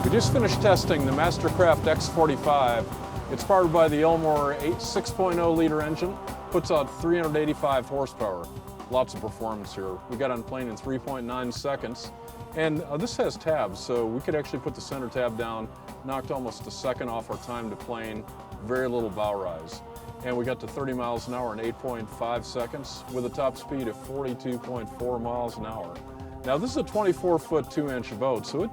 We just finished testing the Mastercraft x45. It's powered by the Helm 6.0 liter engine, puts out 385 horsepower. Lots of performance here. We got on plane in 3.9 seconds. And this has tabs, so we could actually put the center tab down, knocked almost a second off our time to plane, very little bow rise. And we got to 30 miles an hour in 8.5 seconds with a top speed of 42.4 miles an hour. Now this is a 24-foot, 2-inch boat, so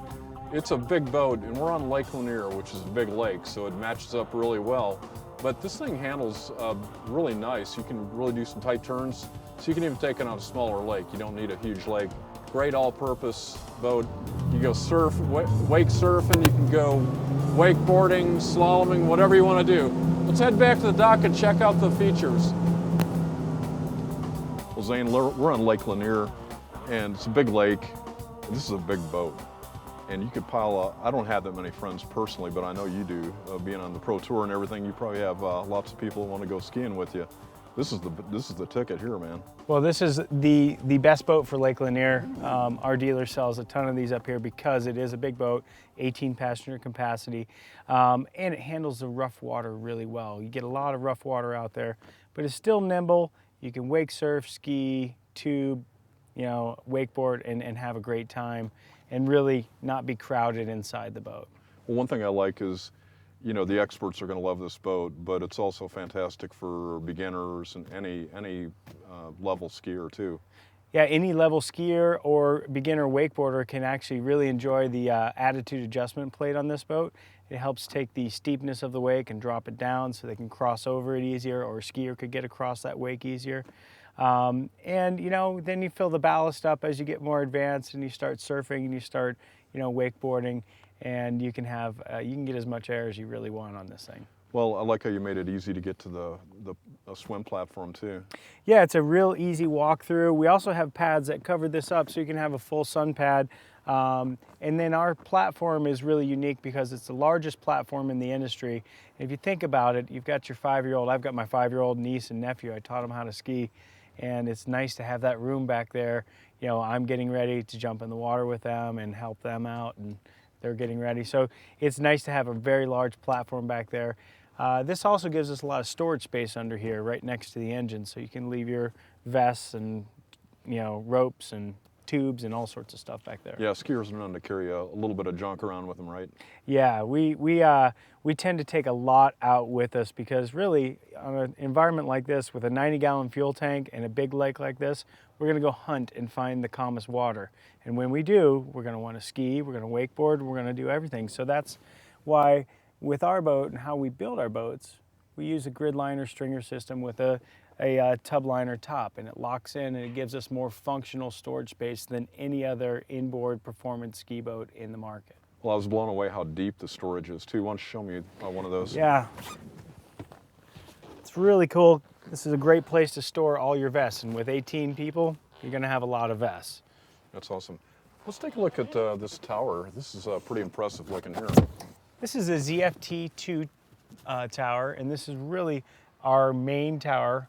it's a big boat, and we're on Lake Lanier, which is a big lake, so it matches up really well. But this thing handles really nice. You can really do some tight turns, so you can even take it on a smaller lake. You don't need a huge lake. Great all-purpose boat. You go surf, wake surfing, you can go wakeboarding, slaloming, whatever you want to do. Let's head back to the dock and check out the features. Well, Zane, we're on Lake Lanier, and it's a big lake. This is a big boat. And you could pile up, I don't have that many friends personally, but I know you do. Being on the pro tour and everything, you probably have lots of people who want to go skiing with you. This is the ticket here, man. Well, this is the best boat for Lake Lanier. Our dealer sells a ton of these up here because it is a big boat, 18 passenger capacity, and it handles the rough water really well. You get a lot of rough water out there, but it's still nimble. You can wake surf, ski, tube, wakeboard, and have a great time, and really not be crowded inside the boat. Well, one thing I like is, the experts are going to love this boat, but it's also fantastic for beginners and any level skier too. Yeah, any level skier or beginner wakeboarder can actually really enjoy the attitude adjustment plate on this boat. It helps take the steepness of the wake and drop it down so they can cross over it easier, or a skier could get across that wake easier. And then you fill the ballast up as you get more advanced and you start surfing and you start, wakeboarding, and you can have you can get as much air as you really want on this thing. Well, I like how you made it easy to get to the swim platform too. Yeah, it's a real easy walkthrough. We also have pads that cover this up so you can have a full sun pad. And then our platform is really unique because it's the largest platform in the industry. And if you think about it, you've got your 5-year-old, I've got my 5-year-old niece and nephew. I taught them how to ski. And it's nice to have that room back there. I'm getting ready to jump in the water with them and help them out, and they're getting ready. So it's nice to have a very large platform back there. This also gives us a lot of storage space under here, right next to the engine. So you can leave your vests and, ropes and tubes and all sorts of stuff back there. Yeah, skiers are known to carry a little bit of junk around with them, right? Yeah, we tend to take a lot out with us because really, on an environment like this with a 90-gallon fuel tank and a big lake like this, we're going to go hunt and find the calmest water. And when we do, we're going to want to ski, we're going to wakeboard, we're going to do everything. So that's why with our boat and how we build our boats, we use a grid liner stringer system with a tub liner top, and it locks in and it gives us more functional storage space than any other inboard performance ski boat in the market. Well, I was blown away how deep the storage is too. Why don't you show me one of those? Yeah, it's really cool. This is a great place to store all your vests, and with 18 people, you're going to have a lot of vests. That's awesome. Let's take a look at this tower. This is pretty impressive looking here. This is a ZFT2 tower, and this is really our main tower.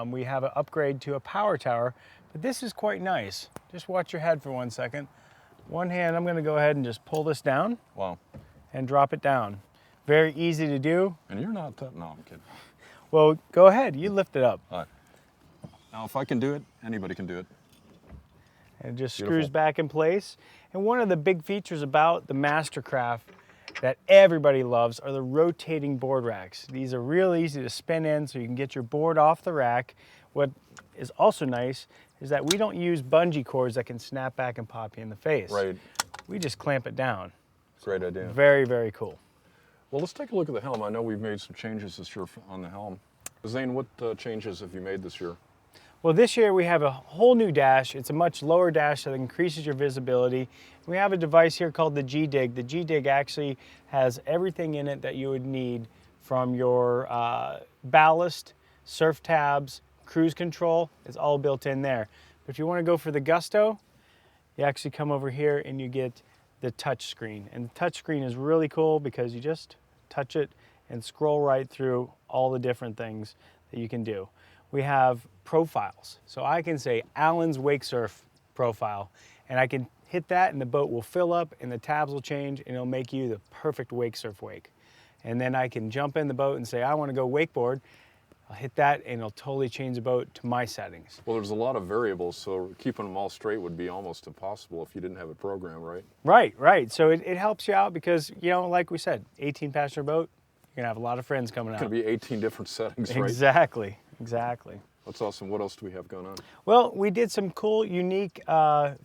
We have an upgrade to a power tower, but this is quite nice. Just watch your head for 1 second. One hand, I'm going to go ahead and just pull this down. Wow. And drop it down. Very easy to do. And you're not, no, I'm kidding. Well, go ahead, you lift it up. All right. Now, if I can do it, anybody can do it. And it just Beautiful. screws back in place. And one of the big features about the Mastercraft that everybody loves are the rotating board racks. These are real easy to spin in so you can get your board off the rack. What is also nice is that we don't use bungee cords that can snap back and pop you in the face. Right. We just clamp it down. Great idea. Very, very cool. Well, let's take a look at the helm. I know we've made some changes this year on the helm. Zane, what changes have you made this year? Well, this year we have a whole new dash. It's a much lower dash that increases your visibility. We have a device here called the G-Dig. The G-Dig actually has everything in it that you would need, from your ballast, surf tabs, cruise control. It's all built in there. But if you want to go for the gusto, you actually come over here and you get the touch screen. And the touch screen is really cool because you just touch it and scroll right through all the different things that you can do. We have profiles. So I can say Alan's wake surf profile, and I can hit that and the boat will fill up and the tabs will change and it'll make you the perfect wake surf wake. And then I can jump in the boat and say, I want to go wakeboard. I'll hit that and it'll totally change the boat to my settings. Well, there's a lot of variables, so keeping them all straight would be almost impossible if you didn't have a program, right? Right. So it helps you out because, you know, like we said, 18-passenger boat, you're going to have a lot of friends coming out. It's going to be 18 different settings, right? Exactly. That's awesome. What else do we have going on? Well, we did some cool, unique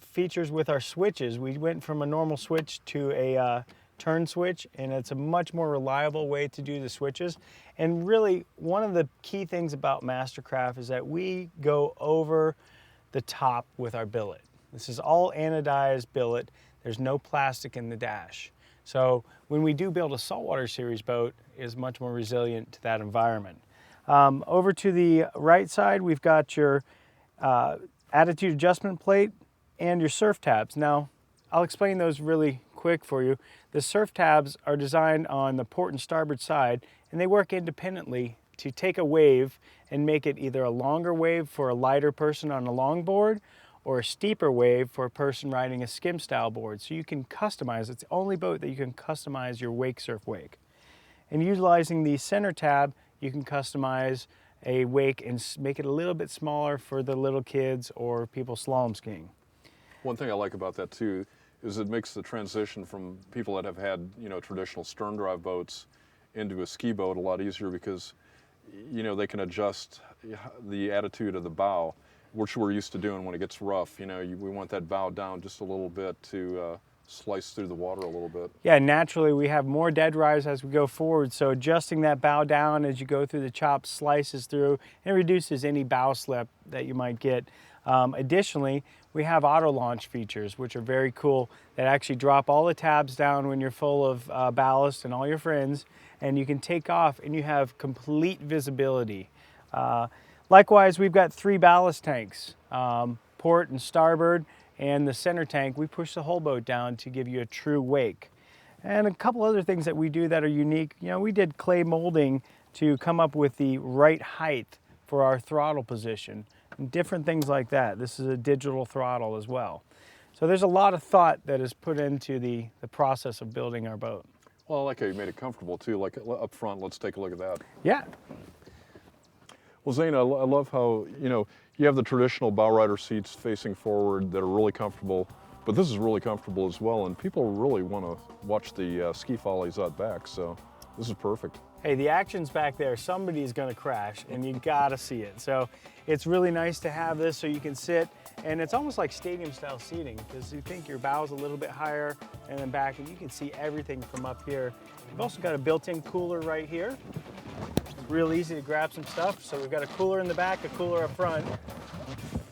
features with our switches. We went from a normal switch to a turn switch, and it's a much more reliable way to do the switches. And really, one of the key things about Mastercraft is that we go over the top with our billet. This is all anodized billet. There's no plastic in the dash. So when we do build a saltwater series boat, it's much more resilient to that environment. Over to the right side, we've got your attitude adjustment plate and your surf tabs. Now, I'll explain those really quick for you. The surf tabs are designed on the port and starboard side, and they work independently to take a wave and make it either a longer wave for a lighter person on a longboard or a steeper wave for a person riding a skim style board. So you can customize. It's the only boat that you can customize your wake surf wake. And utilizing the center tab, you can customize a wake and make it a little bit smaller for the little kids or people slalom skiing. One thing I like about that too is it makes the transition from people that have had, you know, traditional stern drive boats into a ski boat a lot easier because, you know, they can adjust the attitude of the bow, which we're used to doing when it gets rough. You know, we want that bow down just a little bit to slice through the water a little bit. Yeah, naturally we have more dead rise as we go forward, so adjusting that bow down as you go through the chop slices through and reduces any bow slip that you might get. Additionally, we have auto launch features, which are very cool, that actually drop all the tabs down when you're full of ballast and all your friends, and you can take off and you have complete visibility. Likewise, we've got 3 ballast tanks, port and starboard, and the center tank. We push the whole boat down to give you a true wake. And a couple other things that we do that are unique. You know, we did clay molding to come up with the right height for our throttle position, and different things like that. This is a digital throttle as well. So there's a lot of thought that is put into the process of building our boat. Well, I like how you made it comfortable too, like up front. Let's take a look at that. Yeah. Well, Zane, I love how, you know, you have the traditional bow rider seats facing forward that are really comfortable, but this is really comfortable as well, and people really want to watch the ski follies out back, so this is perfect. Hey, the action's back there. Somebody's going to crash, and you gotta see it. So it's really nice to have this so you can sit, and it's almost like stadium-style seating because you think your bow's a little bit higher and then back, and you can see everything from up here. We've also got a built-in cooler right here. Real easy to grab some stuff. So we've got a cooler in the back, a cooler up front.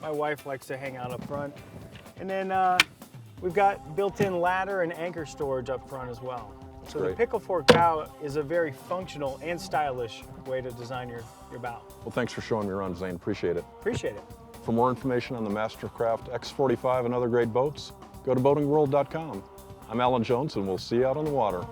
My wife likes to hang out up front. And then we've got built-in ladder and anchor storage up front as well. So great. The pickle fork bow is a very functional and stylish way to design your bow. Well, thanks for showing me around, Zane. Appreciate it. Appreciate it. For more information on the Mastercraft X45 and other great boats, go to boatingworld.com. I'm Alan Jones, and we'll see you out on the water.